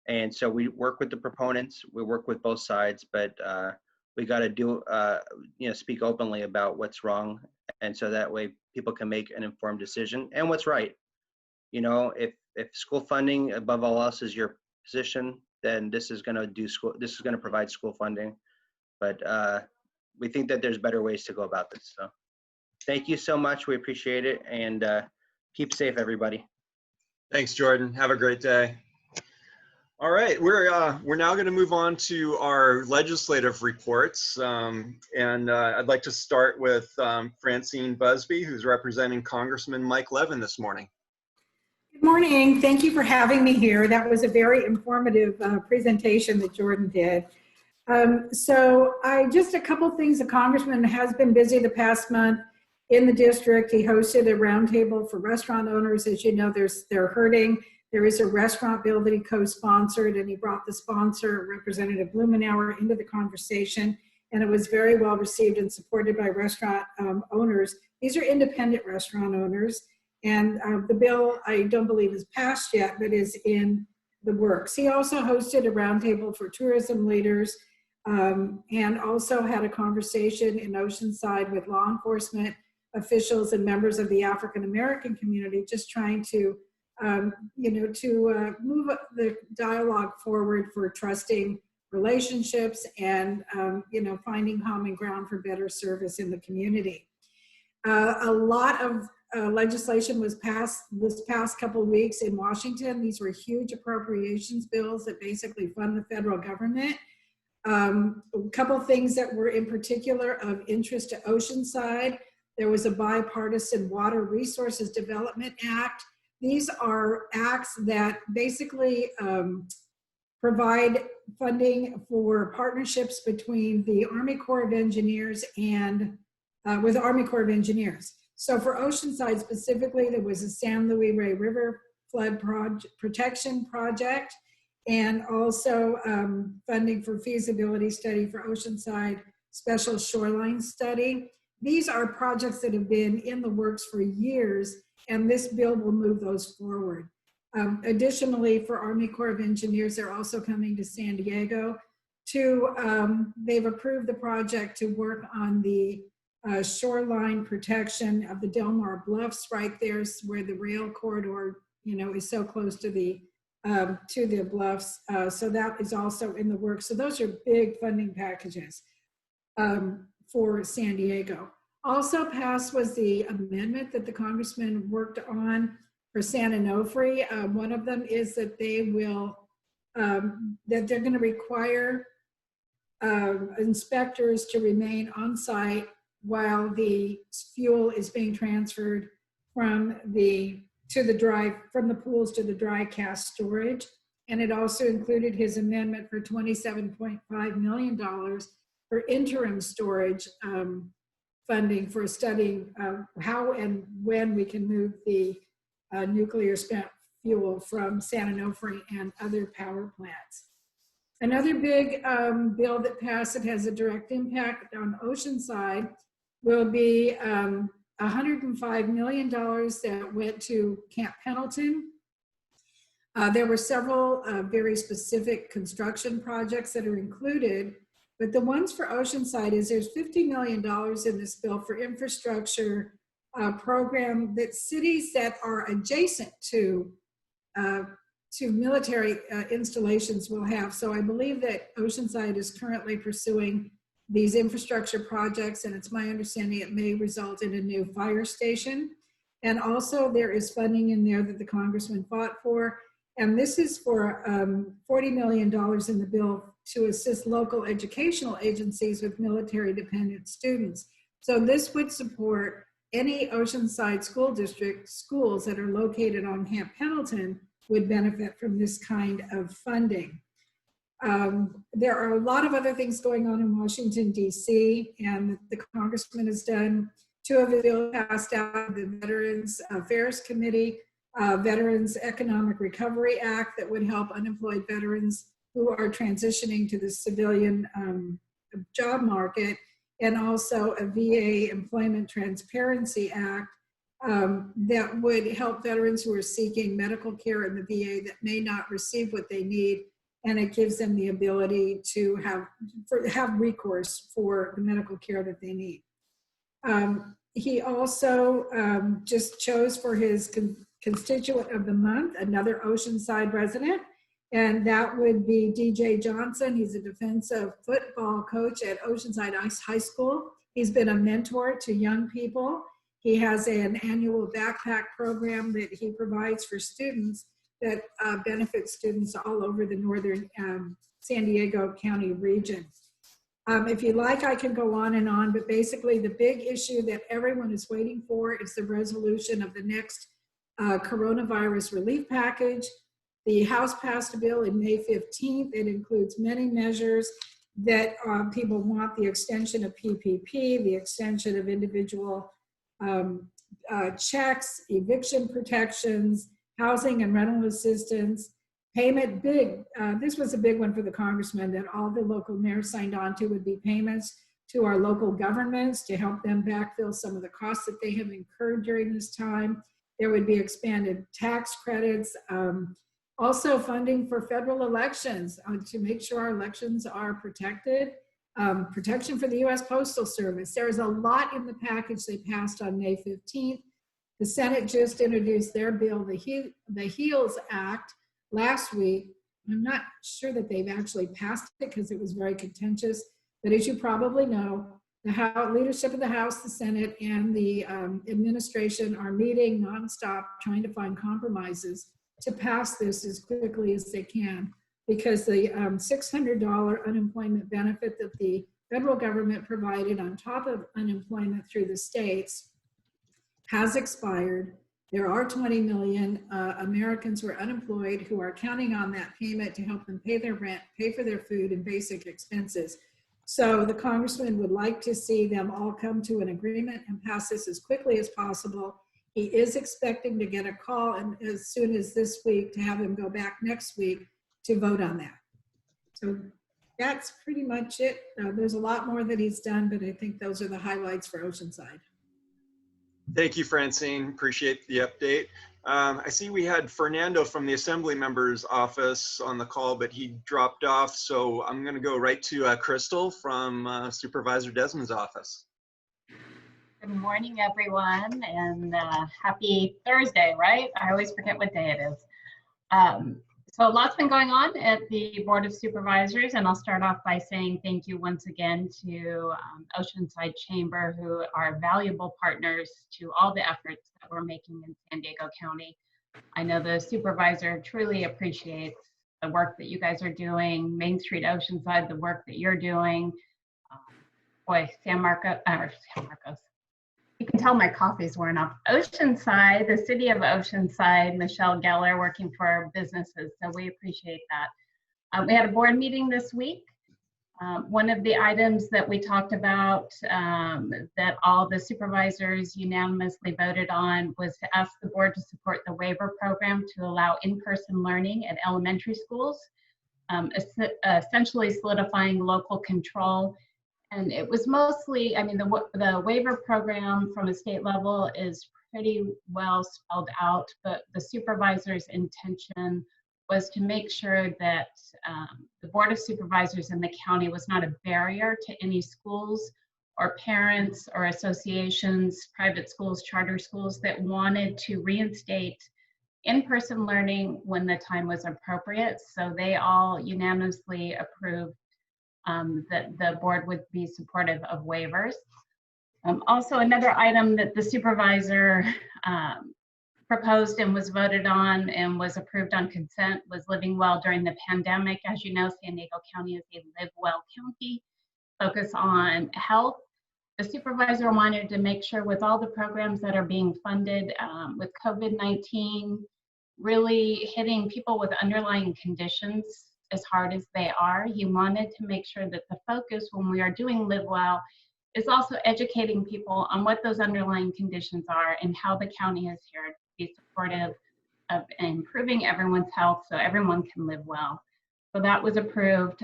B: and so we work with the proponents. We work with both sides, but we got to do speak openly about what's wrong, and so that way people can make an informed decision and what's right. If school funding above all else is your position, then this is going to provide school funding. But we think that there's better ways to go about this. So thank you so much. We appreciate it, and keep safe, everybody.
A: Thanks, Jordan. Have a great day. All right, we're now going to move on to our legislative reports, and I'd like to start with Francine Busby, who's representing Congressman Mike Levin this morning.
F: Good morning. Thank you for having me here. That was a very informative presentation that Jordan did. So just a couple things. The Congressman has been busy the past month in the district. He hosted a roundtable for restaurant owners. As you know, they're hurting. There is a restaurant bill that he co-sponsored, and he brought the sponsor, Representative Blumenauer, into the conversation, and it was very well received and supported by restaurant owners. These are independent restaurant owners, and the bill, I don't believe is passed yet, but is in the works. He also hosted a roundtable for tourism leaders, and also had a conversation in Oceanside with law enforcement officials and members of the African American community, just trying to move the dialogue forward for trusting relationships and, finding common ground for better service in the community. A lot of legislation was passed this past couple of weeks in Washington. These were huge appropriations bills that basically fund the federal government. A couple things that were in particular of interest to Oceanside. There was a bipartisan Water Resources Development Act. These are acts that basically provide funding for partnerships between the Army Corps of Engineers and with Army Corps of Engineers. So for Oceanside specifically, there was a San Luis Rey River Flood Protection Project, and also funding for feasibility study for Oceanside Special Shoreline Study. These are projects that have been in the works for years, and this bill will move those forward. Additionally, for Army Corps of Engineers, they're also coming to San Diego they've approved the project to work on the shoreline protection of the Del Mar Bluffs right there where the rail corridor, is so close to the bluffs. So that is also in the works. So those are big funding packages for San Diego. Also passed was the amendment that the congressman worked on for San Onofre. One of them is that they will, that they're going to require inspectors to remain on site while the fuel is being transferred from the pools to the dry cask storage. And it also included his amendment for $27.5 million for interim storage funding for studying how and when we can move the nuclear spent fuel from San Onofre and other power plants. Another big bill that passed that has a direct impact on Oceanside will be $105 million that went to Camp Pendleton. There were several very specific construction projects that are included, but the ones for Oceanside is there's $50 million in this bill for infrastructure program that cities that are adjacent to military installations will have. So I believe that Oceanside is currently pursuing these infrastructure projects, and it's my understanding it may result in a new fire station. And also there is funding in there that the congressman fought for. And this is for $40 million in the bill to assist local educational agencies with military dependent students. So this would support any Oceanside school district schools that are located on Camp Pendleton would benefit from this kind of funding. There are a lot of other things going on in Washington, D.C., and the congressman has done two of the bills passed out of the Veterans Affairs Committee, Veterans Economic Recovery Act that would help unemployed veterans who are transitioning to the civilian job market, and also a VA Employment Transparency Act that would help veterans who are seeking medical care in the VA that may not receive what they need, and it gives them the ability to have recourse for the medical care that they need. He also just chose for his constituent of the month another Oceanside resident, and that would be DJ Johnson. He's a defensive football coach at Oceanside High School. He's been a mentor to young people. He has an annual backpack program that he provides for students that benefits students all over the northern San Diego County region. If you like, I can go on, but basically the big issue that everyone is waiting for is the resolution of the next coronavirus relief package. The House passed a bill in May 15th. It includes many measures that people want: the extension of PPP, the extension of individual checks, eviction protections, housing and rental assistance, payment this was a big one for the congressman that all the local mayors signed on to, would be payments to our local governments to help them backfill some of the costs that they have incurred during this time. There would be expanded tax credits, also funding for federal elections to make sure our elections are protected, protection for the U.S. Postal Service. There's a lot in the package they passed on May 15th. The Senate just introduced their bill, the HEALS Act, last week. I'm not sure that they've actually passed it because it was very contentious, but as you probably know, The leadership of the House, the Senate, and the administration are meeting nonstop, trying to find compromises to pass this as quickly as they can, because the $600 unemployment benefit that the federal government provided on top of unemployment through the states has expired. There are 20 million Americans who are unemployed who are counting on that payment to help them pay their rent, pay for their food and basic expenses. So the congressman would like to see them all come to an agreement and pass this as quickly as possible. He is expecting to get a call, and as soon as this week, to have him go back next week to vote on that. So that's pretty much it. There's a lot more that he's done, but I think those are the highlights for Oceanside.
A: Thank you, Francine. Appreciate the update. I see we had Fernando from the Assembly Member's Office on the call, but he dropped off. So I'm going to go right to Crystal from Supervisor Desmond's office.
G: Good morning, everyone, and happy Thursday, right? I always forget what day it is. So a lot's been going on at the Board of Supervisors, and I'll start off by saying thank you once again to Oceanside Chamber, who are valuable partners to all the efforts that we're making in San Diego County. I know the supervisor truly appreciates the work that you guys are doing, Main Street Oceanside, the work that you're doing. Boy, San Marcos. You can tell my coffee's worn off. Oceanside, the city of Oceanside, Michelle Geller working for our businesses, so we appreciate that. We had a board meeting this week. One of the items that we talked about that all the supervisors unanimously voted on was to ask the board to support the waiver program to allow in-person learning at elementary schools, essentially solidifying local control. And it was mostly, I mean, the waiver program from a state level is pretty well spelled out, but the supervisor's intention was to make sure that the Board of Supervisors in the county was not a barrier to any schools or parents or associations, private schools, charter schools that wanted to reinstate in-person learning when the time was appropriate. So they all unanimously approved that the board would be supportive of waivers. Also, another item that the supervisor proposed and was voted on and was approved on consent was living well during the pandemic. As you know, San Diego County is a live well county, focus on health. The supervisor wanted to make sure with all the programs that are being funded with COVID-19 really hitting people with underlying conditions as hard as they are, he wanted to make sure that the focus when we are doing Live Well is also educating people on what those underlying conditions are and how the county is here to be supportive of improving everyone's health so everyone can live well. So that was approved.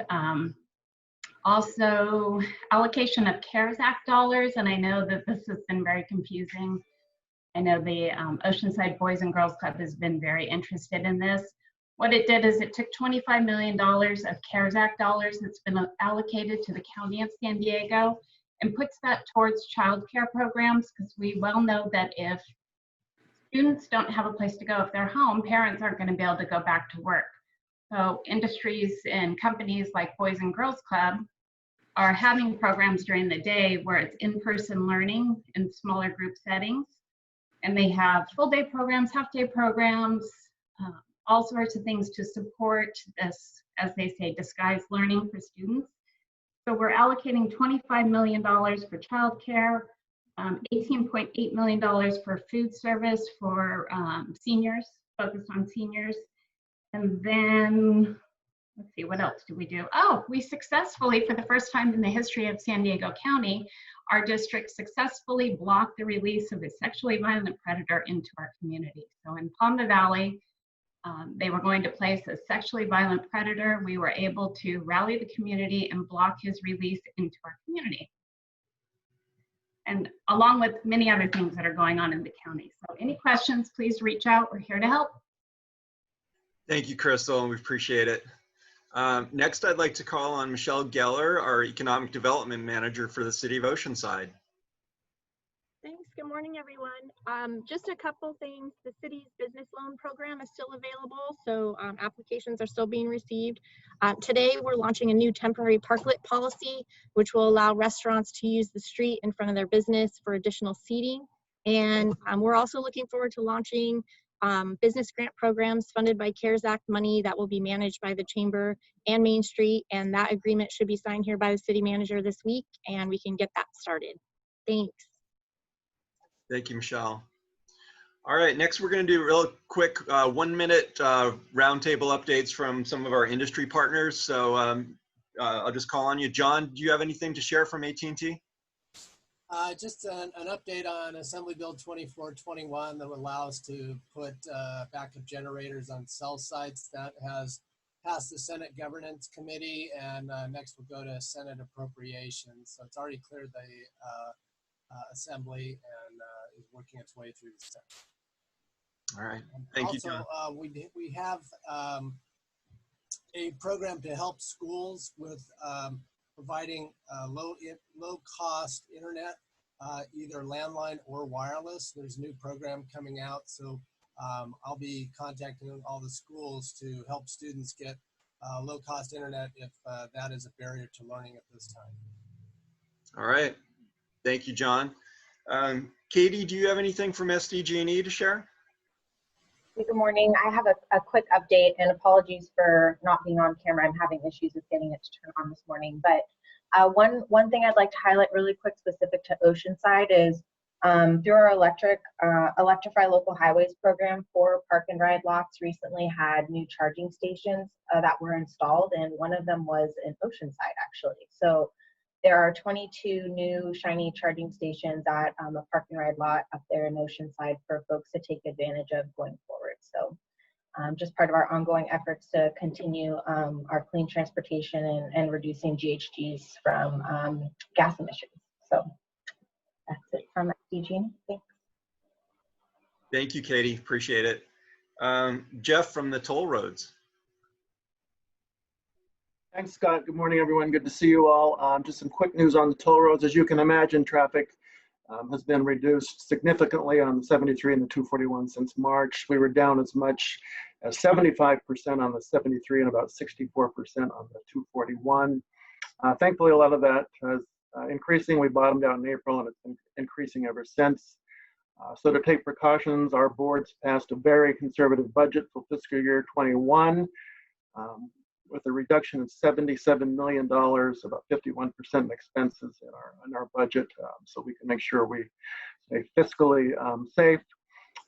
G: Also, allocation of CARES Act dollars, and I know that this has been very confusing. I know the Oceanside Boys and Girls Club has been very interested in this. What it did is it took $25 million of CARES Act dollars that's been allocated to the County of San Diego and puts that towards child care programs, because we well know that if students don't have a place to go, if they're home, parents aren't going to be able to go back to work. So industries and companies like Boys and Girls Club are having programs during the day where it's in-person learning in smaller group settings. And they have full-day programs, half-day programs, all sorts of things to support this, as they say, disguised learning for students. So we're allocating $25 million for childcare, $18.8 million for food service for seniors, focused on seniors. And then, let's see, what else do we do? Oh, we successfully, for the first time in the history of San Diego County, our district successfully blocked the release of a sexually violent predator into our community. So in Palma Valley, they were going to place a sexually violent predator. We were able to rally the community and block his release into our community. And along with many other things that are going on in the county. So any questions, please reach out. We're here to help.
A: Thank you, Crystal, and we appreciate it. Next, I'd like to call on Michelle Geller, our Economic Development Manager for the City of Oceanside.
H: Thanks, Good morning, everyone. Just a couple things. The city's business loan program is still available, so applications are still being received. Today, we're launching a new temporary parklet policy, which will allow restaurants to use the street in front of their business for additional seating. And we're also looking forward to launching business grant programs funded by CARES Act money that will be managed by the Chamber and Main Street. And that agreement should be signed here by the city manager this week, and we can get that started. Thanks.
A: Thank you, Michelle. All right, next we're going to do real quick 1 minute roundtable updates from some of our industry partners. So I'll just call on you. John, do you have anything to share from AT&T?
D: Just an update on Assembly Bill 2421 that would allow us to put backup generators on cell sites. That has passed the Senate Governance Committee, and next we'll go to Senate Appropriations. So it's already cleared the Assembly and is working its way through the Senate.
A: All right, thank you, John.
D: Also, we have a program to help schools with providing low cost internet, either landline or wireless. There's a new program coming out, so I'll be contacting all the schools to help students get low cost internet if that is a barrier to learning at this time.
A: All right, thank you, John. Katie, do you have anything from SDG&E to share?
I: Good morning. I have a quick update, and apologies for not being on camera. I'm having issues with getting it to turn on this morning. But one thing I'd like to highlight really quick specific to Oceanside is through our Electrify Local Highways program, 4 park and ride lots recently had new charging stations that were installed, and one of them was in Oceanside actually. So there are 22 new shiny charging stations at a park and ride lot up there in Oceanside for folks to take advantage of going forward. So just part of our ongoing efforts to continue our clean transportation and reducing GHGs from gas emissions. So that's it from SDG. Thanks.
A: Thank you, Katie, appreciate it. Jeff from the toll roads.
J: Thanks, Scott. Good morning, everyone. Good to see you all. Just some quick news on the toll roads. As you can imagine, traffic has been reduced significantly on the 73 and the 241 since March. We were down as much as 75% on the 73 and about 64% on the 241. Thankfully, a lot of that is increasing. We bottomed out in April, and it's been increasing ever since. So to take precautions, our board's passed a very conservative budget for fiscal year 21. With a reduction of $77 million, about 51% in expenses in our budget, so we can make sure we stay fiscally safe.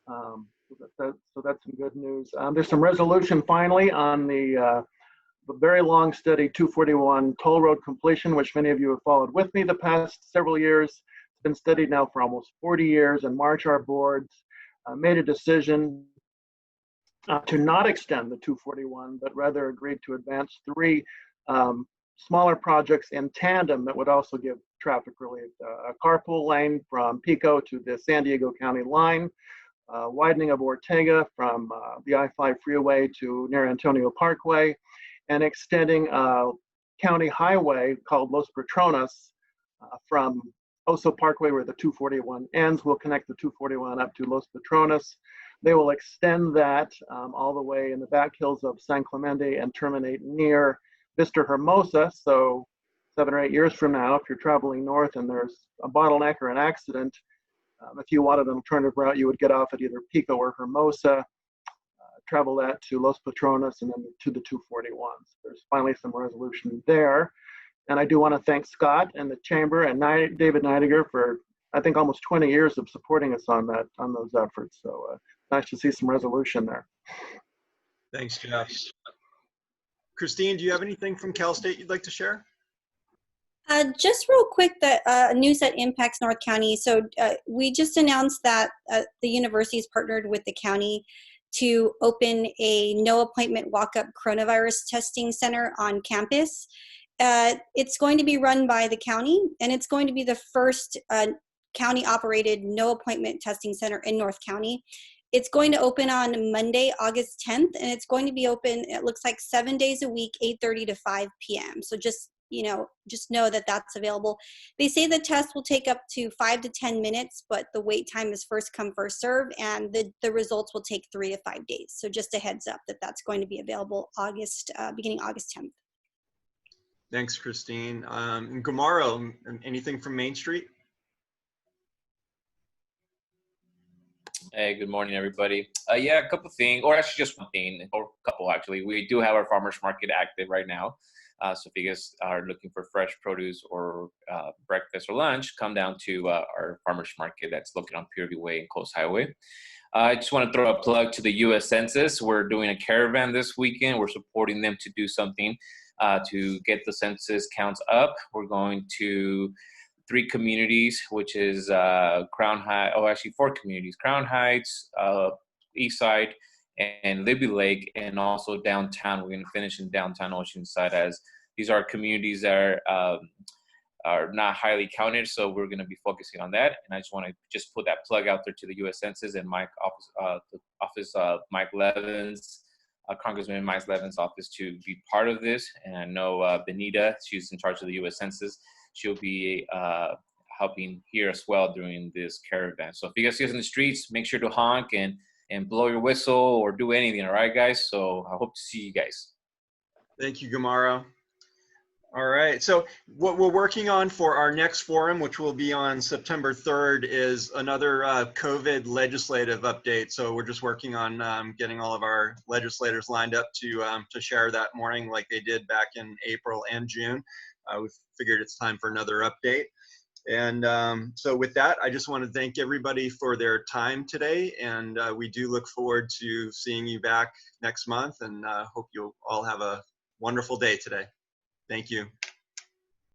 J: So that's some good news. There's some resolution finally on the very long steady 241 toll road completion, which many of you have followed with me the past several years. It's been studied now for almost 40 years. In March, our boards made a decision to not extend the 241, but rather agreed to advance 3 smaller projects in tandem that would also give traffic relief. A carpool lane from Pico to the San Diego County line, widening of Ortega from the I-5 freeway to near Antonio Parkway, and extending a county highway called Los Patronos from Oso Parkway, where the 241 ends. We'll connect the 241 up to Los Patronos. They will extend that all the way in the back hills of San Clemente and terminate near Vista Hermosa. So 7 or 8 years from now, if you're traveling north and there's a bottleneck or an accident, if you wanted an alternative route, you would get off at either Pico or Hermosa, travel that to Los Patronos, and then to the 241. So there's finally some resolution there. And I do want to thank Scott and the Chamber and David Neidiger for, I think, almost 20 years of supporting us on those efforts. So nice to see some resolution there.
A: Thanks, Jeff. Christine, do you have anything from Cal State you'd like to share?
K: Just real quick, that news that impacts North County. So we just announced that the university has partnered with the county to open a no appointment walk-up coronavirus testing center on campus. It's going to be run by the county, and it's going to be the first county-operated no appointment testing center in North County. It's going to open on Monday, August 10th, and it's going to be open, it looks like 7 days a week, 8:30 to 5 p.m. So just, just know that that's available. They say the test will take up to 5 to 10 minutes, but the wait time is first come, first serve, and the results will take 3 to 5 days. So just a heads up that that's going to be available beginning August 10th.
A: Thanks, Christine. And Gumaro, anything from Main Street?
C: Hey, good morning, everybody. Yeah, a couple things, or actually just one thing, or a couple actually. We do have our farmers market active right now. So if you guys are looking for fresh produce or breakfast or lunch, come down to our farmers market that's located on Pureview Way and Coast Highway. I just want to throw a plug to the U.S. Census. We're doing a caravan this weekend. We're supporting them to do something to get the census counts up. We're going to 3 communities, which is Crown Heights, actually 4 communities, Crown Heights, East Side, and Libby Lake, and also downtown. We're going to finish in downtown Oceanside, as these are communities that are not highly counted, so we're going to be focusing on that. And I just want to just put that plug out there to the U.S. Census and Mike office, Mike Levin's, Congressman Mike Levin's office, to be part of this. And I know Benita, she's in charge of the U.S. Census. She'll be helping here as well during this caravan. So if you guys see us in the streets, make sure to honk and blow your whistle or do anything, all right, guys? So I hope to see you guys.
A: Thank you, Gumaro. All right, so what we're working on for our next forum, which will be on September 3rd, is another COVID legislative update. So we're just working on getting all of our legislators lined up to share that morning like they did back in April and June. We figured it's time for another update. And so with that, I just want to thank everybody for their time today. And we do look forward to seeing you back next month, and hope you'll all have a wonderful day today. Thank you.